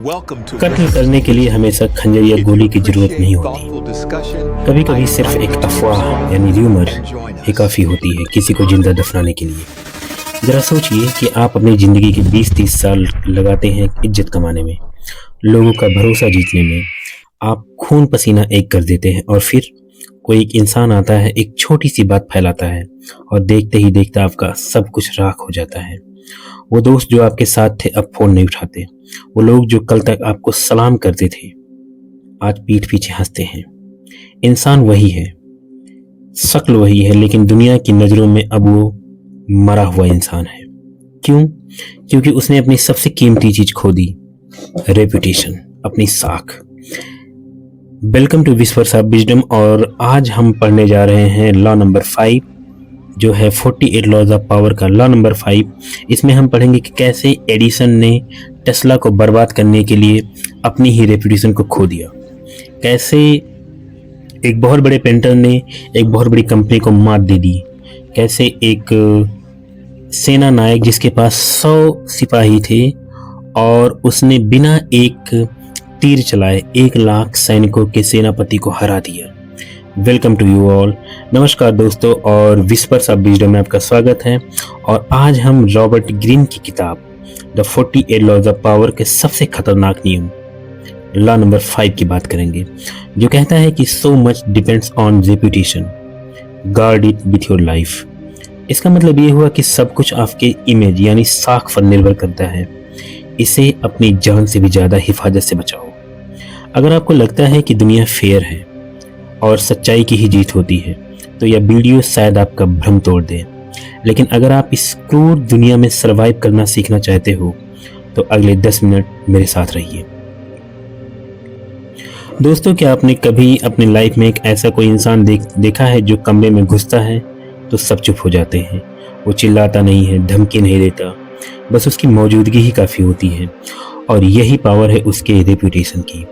कत्ल करने के लिए हमेशा खंजर या गोली की जरूरत नहीं होती। कभी कभी सिर्फ एक अफवाह यानी र्यूमर ही काफ़ी होती है किसी को जिंदा दफनाने के लिए। ज़रा सोचिए कि आप अपनी ज़िंदगी के 20-30 साल लगाते हैं इज्जत कमाने में, लोगों का भरोसा जीतने में, आप खून पसीना एक कर देते हैं और फिर कोई एक इंसान आता है, एक छोटी सी बात फैलाता है और देखते ही देखते आपका सब कुछ राख हो जाता है। वो दोस्त जो आपके साथ थे अब फ़ोन नहीं उठाते, वो लोग जो कल तक आपको सलाम करते थे आज पीठ पीछे हंसते हैं। इंसान वही है, शक्ल वही है, लेकिन दुनिया की नज़रों में अब वो मरा हुआ इंसान है। क्यों? क्योंकि उसने अपनी सबसे कीमती चीज़ खो दी, रेपुटेशन, अपनी साख। Welcome to whispers of wisdom और आज हम पढ़ने जा रहे हैं लॉ नंबर 5 जो है 48 लॉज ऑफ पावर का लॉ नंबर 5। इसमें हम पढ़ेंगे कि कैसे एडिसन ने टेस्ला को बर्बाद करने के लिए अपनी ही रेपुटेशन को खो दिया, कैसे एक बहुत बड़े पेंटर ने एक बहुत बड़ी कंपनी को मात दे दी, कैसे एक सेना नायक जिसके पास 100 सिपाही थे और उसने बिना एक तीर चलाए 1 लाख सैनिकों के सेनापति को हरा दिया। Welcome to you all. नमस्कार दोस्तों और विस्पर्स ऑफ विजडम में आपका स्वागत है। और आज हम रॉबर्ट ग्रीन की किताब द 48 लॉज ऑफ पावर के सबसे खतरनाक नियम लॉ नंबर 5 की बात करेंगे, जो कहता है कि so much depends on reputation, guard it with your life. इसका मतलब ये हुआ कि सब कुछ आपके इमेज यानी साख पर निर्भर करता है, इसे अपनी जान से भी ज़्यादा हिफाजत से बचाओ। अगर आपको लगता है कि दुनिया फेयर है और सच्चाई की ही जीत होती है तो यह वीडियो शायद आपका भ्रम तोड़ दे, लेकिन अगर आप इस क्रूर दुनिया में सरवाइव करना सीखना चाहते हो तो अगले 10 मिनट मेरे साथ रहिए। दोस्तों, क्या आपने कभी अपनी लाइफ में एक ऐसा कोई इंसान देखा है जो कमरे में घुसता है तो सब चुप हो जाते हैं? वो चिल्लाता नहीं है, धमकी नहीं देता, बस उसकी मौजूदगी ही काफ़ी होती है। और यही पावर है उसके रेपुटेशन की।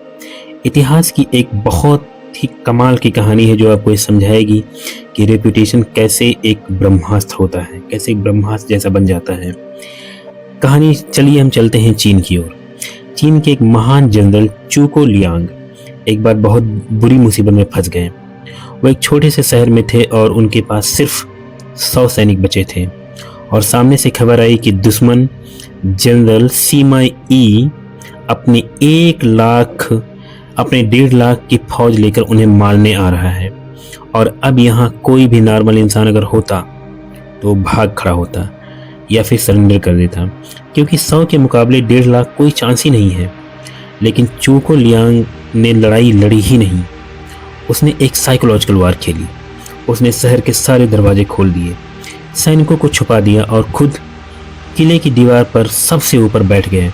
इतिहास की एक बहुत ही कमाल की कहानी है जो आपको ये समझाएगी कि रेपुटेशन कैसे एक ब्रह्मास्त्र होता है, कैसे एक ब्रह्मास्त्र जैसा बन जाता है। कहानी चलिए हम चलते हैं चीन की ओर। चीन के एक महान जनरल चूको लियांग एक बार बहुत बुरी मुसीबत में फंस गए। वो एक छोटे से शहर में थे और उनके पास सिर्फ 100 सैनिक बचे थे और सामने से खबर आई कि दुश्मन जनरल सीमा ई अपने 1.5 लाख की फौज लेकर उन्हें मारने आ रहा है। और अब यहाँ कोई भी नॉर्मल इंसान अगर होता तो भाग खड़ा होता या फिर सरेंडर कर देता, क्योंकि 100 के मुकाबले 1.5 लाख कोई चांस ही नहीं है। लेकिन चूको लियांग ने लड़ाई लड़ी ही नहीं, उसने एक साइकोलॉजिकल वार खेली। उसने शहर के सारे दरवाजे खोल दिए, सैनिकों को छुपा दिया और खुद किले की दीवार पर सबसे ऊपर बैठ गए,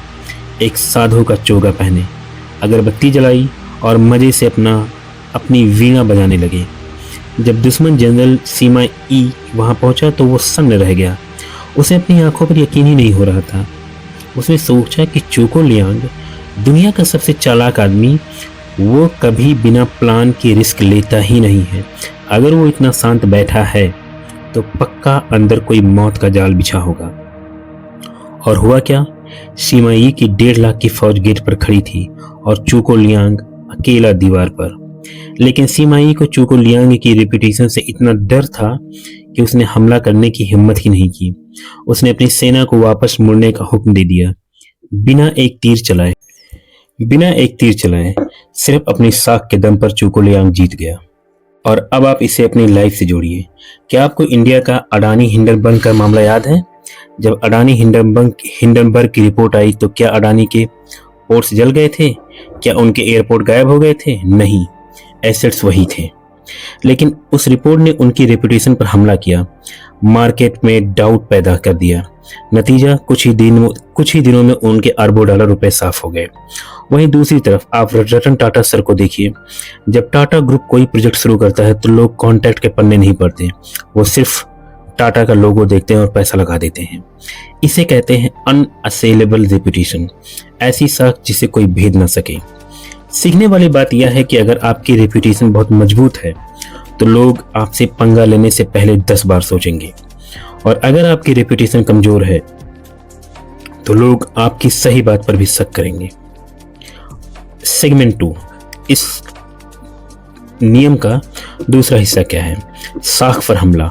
एक साधु का चोगा पहने, अगरबत्ती जलाई और मज़े से अपनी वीणा बजाने लगे। जब दुश्मन जनरल सीमा ई वहाँ पहुँचा तो वो सन्न रह गया। उसे अपनी आंखों पर यकीन ही नहीं हो रहा था। उसने सोचा कि चूको लियांग दुनिया का सबसे चालाक आदमी, वो कभी बिना प्लान के रिस्क लेता ही नहीं है। अगर वो इतना शांत बैठा है तो पक्का अंदर कोई मौत का जाल बिछा होगा। और हुआ क्या? सीमाई की 1.5 लाख की फौज गेट पर खड़ी थी और चूको लियांग अकेला दीवार पर। लेकिन सीमाई को चूको लियांग की रेपुटेशन से इतना डर था कि उसने हमला करने की हिम्मत ही नहीं की। उसने अपनी सेना को वापस मुड़ने का हुक्म दे दिया, बिना एक तीर चलाए सिर्फ अपनी साख के दम पर चूको लियांग जीत गया। और अब आप इसे अपनी लाइफ से जोड़िए। क्या आपको इंडिया का अडानी हिंडनबर्ग का मामला याद है? जब अडानी हिंडनबर्ग की रिपोर्ट आई तो क्या अडानी के पोर्ट्स जल गए थे? क्या उनके एयरपोर्ट गायब हो गए थे? नहीं, एसेट्स वही थे। लेकिन उस रिपोर्ट ने उनकी रेपुटेशन पर हमला किया, मार्केट में डाउट पैदा कर दिया। नतीजा कुछ ही दिनों में उनके अरबों डॉलर रुपए साफ हो गए। वहीं दूसरी तरफ आप रतन टाटा सर को देखिए। जब टाटा ग्रुप कोई प्रोजेक्ट शुरू करता है तो लोग कॉन्ट्रैक्ट के पन्ने नहीं पढ़ते, वो सिर्फ टाटा का लोगो देखते हैं और पैसा लगा देते हैं। इसे कहते हैं अनअसेलेबल रेपुटेशन, ऐसी साख जिसे कोई भेद ना सके। सीखने वाली बात यह है कि अगर आपकी रेपुटेशन बहुत मजबूत है तो लोग आपसे पंगा लेने से पहले 10 बार सोचेंगे, और अगर आपकी रेपुटेशन कमजोर है तो लोग आपकी सही बात पर भी शक करेंगे। सेगमेंट 2, इस नियम का दूसरा हिस्सा क्या है? साख पर हमला,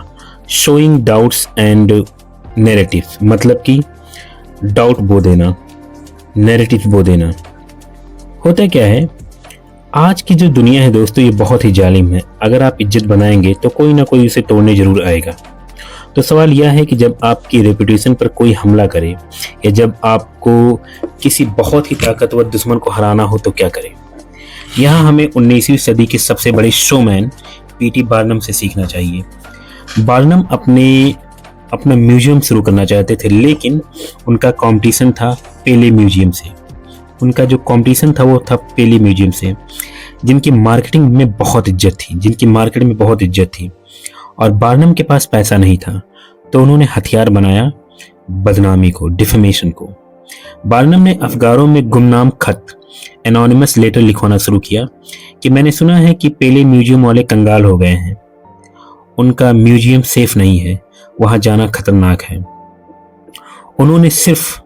शोइंग डाउट्स एंड नैरेटिव, मतलब कि डाउट बो देना, नैरेटिव बो देना। होता क्या है, आज की जो दुनिया है दोस्तों, ये बहुत ही जालिम है। अगर आप इज्जत बनाएंगे तो कोई ना कोई उसे तोड़ने जरूर आएगा। तो सवाल यह है कि जब आपकी रेपुटेशन पर कोई हमला करे या जब आपको किसी बहुत ही ताकतवर दुश्मन को हराना हो तो क्या करें? यहाँ हमें 19वीं सदी के सबसे बड़े शोमैन पीटी बार्नम से सीखना चाहिए। बार्नम अपना म्यूजियम शुरू करना चाहते थे, लेकिन उनका कंपटीशन था पेले म्यूजियम से। उनका जो कंपटीशन था वो था पेले म्यूजियम से, जिनकी मार्केटिंग में बहुत इज्जत थी और बार्नम के पास पैसा नहीं था। तो उन्होंने हथियार बनाया बदनामी को, डिफेमेशन को। बार्नम ने अखबारों में गुमनाम खत, एनोनिमस लेटर लिखवाना शुरू किया कि मैंने सुना है कि पेले म्यूजियम वाले कंगाल हो गए हैं, उनका म्यूजियम सेफ नहीं है, वहां जाना खतरनाक है। उन्होंने सिर्फ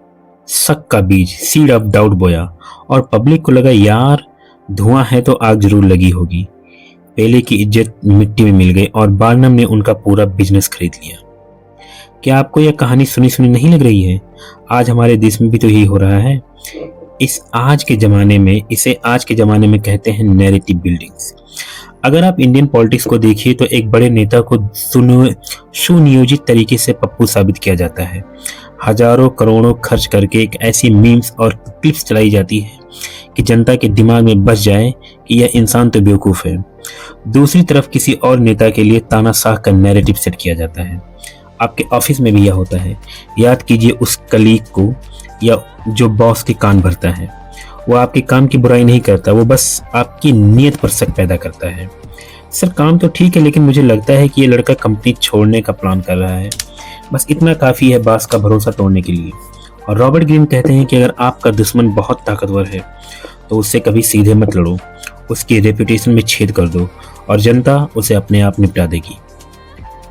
शक का बीज, सीड ऑफ डाउट बोया और पब्लिक को लगा यार धुआं है तो आग जरूर लगी होगी। पेले की इज्जत मिट्टी में मिल गई और बार्नम ने उनका पूरा बिजनेस खरीद लिया। क्या आपको यह कहानी सुनी सुनी नहीं लग रही है? आज हमारे देश में भी तो यही हो रहा है। इसे आज के ज़माने में कहते हैं नैरेटिव बिल्डिंग्स। अगर आप इंडियन पॉलिटिक्स को देखिए तो एक बड़े नेता को सुनियोजित तरीके से पप्पू साबित किया जाता है। हजारों करोड़ों खर्च करके एक ऐसी मीम्स और क्लिप्स चलाई जाती है कि जनता के दिमाग में बस जाए कि यह इंसान तो बेवकूफ़ है। दूसरी तरफ किसी और नेता के लिए तानाशाह का नैरेटिव सेट किया जाता है। आपके ऑफिस में भी यह होता है। याद कीजिए उस कलीग को या जो बॉस के कान भरता है। वो आपके काम की बुराई नहीं करता, वो बस आपकी नीयत पर शक पैदा करता है। सर काम तो ठीक है, लेकिन मुझे लगता है कि ये लड़का कंपनी छोड़ने का प्लान कर रहा है। बस इतना काफ़ी है बॉस का भरोसा तोड़ने के लिए। और रॉबर्ट ग्रीन कहते हैं कि अगर आपका दुश्मन बहुत ताकतवर है तो उससे कभी सीधे मत लड़ो, उसकी रेपुटेशन में छेद कर दो और जनता उसे अपने आप निपटा देगी।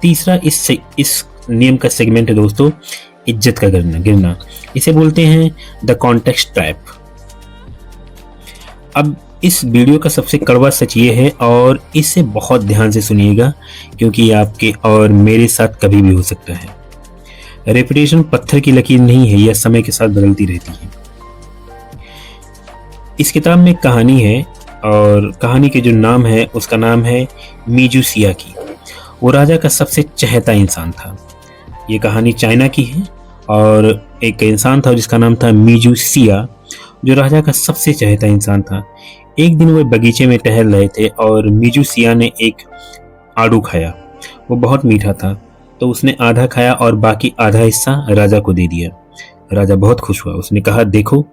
तीसरा इस नियम का सेगमेंट है दोस्तों, इज्जत का गिरना। इसे बोलते हैं द कॉन्टेक्स्ट ट्रैप। अब इस वीडियो का सबसे कड़वा सच ये है और इसे बहुत ध्यान से सुनिएगा क्योंकि ये आपके और मेरे साथ कभी भी हो सकता है। रेपुटेशन पत्थर की लकीर नहीं है, यह समय के साथ बदलती रहती है। इस किताब में एक कहानी है और कहानी के जो नाम है उसका नाम है मीजू सियाकी। वो राजा का सबसे चहेता इंसान था। ये कहानी चाइना की है और एक इंसान था जिसका नाम था मीजू सिया, जो राजा का सबसे चहेता इंसान था। एक दिन वो बगीचे में टहल रहे थे और मीजू सिया ने एक आड़ू खाया। वो बहुत मीठा था तो उसने आधा खाया और बाकी आधा हिस्सा राजा को दे दिया। राजा बहुत खुश हुआ। उसने कहा देखो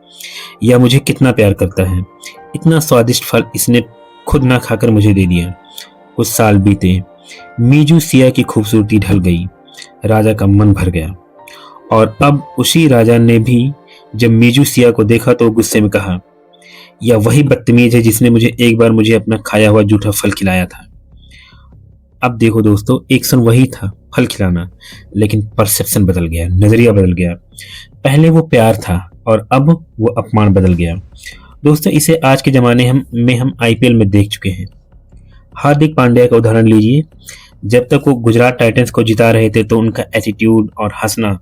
यह मुझे कितना प्यार करता है, इतना स्वादिष्ट फल इसने खुद ना खाकर मुझे दे दिया। कुछ साल बीते, मीजू सिया की खूबसूरती ढल गई, राजा का मन भर गया और अब उसी राजा ने भी जब मीजू सिया को देखा तो गुस्से में कहा यह वही बदतमीज है जिसने एक बार मुझे अपना खाया हुआ जूठा फल खिलाया था। अब देखो दोस्तों, एक्शन वही था, फल खिलाना, लेकिन परसेप्शन बदल गया, नजरिया बदल गया। पहले वो प्यार था और अब वो अपमान बदल गया। दोस्तों इसे आज के ज़माने में हम आईपीएल में देख चुके हैं। हार्दिक पांड्या का उदाहरण लीजिए। जब तक वो गुजरात टाइटंस को जिता रहे थे तो उनका एटीट्यूड और हंसना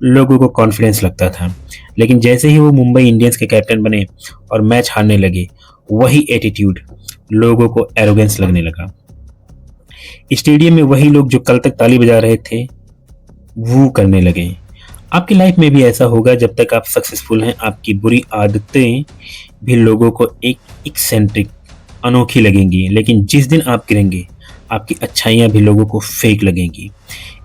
लोगों को कॉन्फिडेंस लगता था, लेकिन जैसे ही वो मुंबई इंडियंस के कैप्टन बने और मैच हारने लगे, वही एटीट्यूड लोगों को एरोगेंस लगने लगा। स्टेडियम में वही लोग जो कल तक ताली बजा रहे थे वो करने लगे। आपकी लाइफ में भी ऐसा होगा। जब तक आप सक्सेसफुल हैं आपकी बुरी आदतें भी लोगों को एक एक्सेंट्रिक, अनोखी लगेंगी, लेकिन जिस दिन आप गिरेंगे आपकी अच्छाइयाँ भी लोगों को फेक लगेंगी।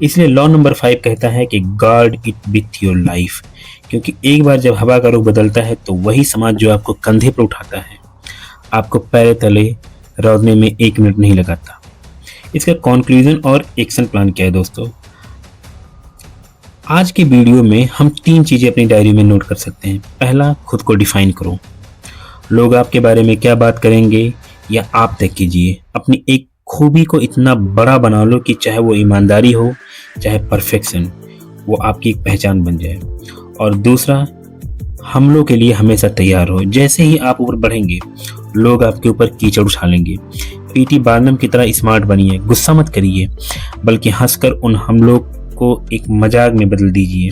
इसलिए लॉ नंबर 5 कहता है कि guard it with your life, क्योंकि एक बार जब हवा का रुख बदलता है तो वही समाज जो आपको कंधे पर उठाता है आपको पैर तले रौदने में 1 मिनट नहीं लगाता। इसका कंक्लूजन और एक्शन प्लान क्या है दोस्तों? आज के वीडियो में हम 3 चीज़ें अपनी डायरी में नोट कर सकते हैं। पहला, खुद को डिफाइन करो। लोग आपके बारे में क्या बात करेंगे या आप तय कीजिए। अपनी एक खूबी को इतना बड़ा बना लो कि चाहे वो ईमानदारी हो चाहे परफेक्शन, वो आपकी एक पहचान बन जाए। और दूसरा, हमलों के लिए हमेशा तैयार रहो। जैसे ही आप ऊपर बढ़ेंगे, लोग आपके ऊपर कीचड़ उछालेंगे। पीटी बार्नम की तरह स्मार्ट बनिए, गुस्सा मत करिए, बल्कि हंसकर उन हमलों को एक मजाक में बदल दीजिए।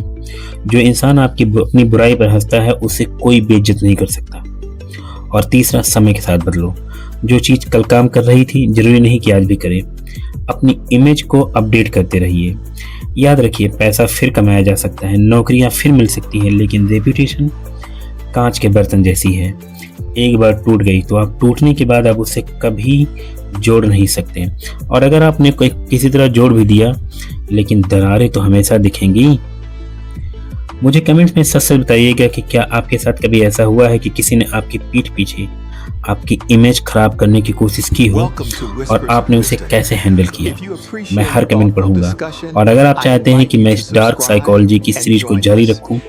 जो इंसान आपकी अपनी बुराई पर हंसता है, उसे कोई बेइज्जत नहीं कर सकता। और तीसरा, समय के साथ बदलो। जो चीज़ कल काम कर रही थी, जरूरी नहीं कि आज भी करे। अपनी इमेज को अपडेट करते रहिए। याद रखिए, पैसा फिर कमाया जा सकता है, नौकरियां फिर मिल सकती हैं, लेकिन रेपुटेशन कांच के बर्तन जैसी है। एक बार टूट गई तो आप टूटने के बाद आप उसे कभी जोड़ नहीं सकते। और अगर आपने कोई किसी तरह जोड़ भी दिया, लेकिन दरारें तो हमेशा दिखेंगी। मुझे कमेंट्स में सच सच बताइएगा कि क्या आपके साथ कभी ऐसा हुआ है कि किसी ने आपकी पीठ पीछे आपकी इमेज खराब करने की कोशिश की हो और आपने उसे कैसे हैंडल किया। मैं हर कमेंट पढ़ूंगा। और अगर आप चाहते हैं कि मैं इस डार्क साइकोलॉजी की सीरीज को जारी रखूं,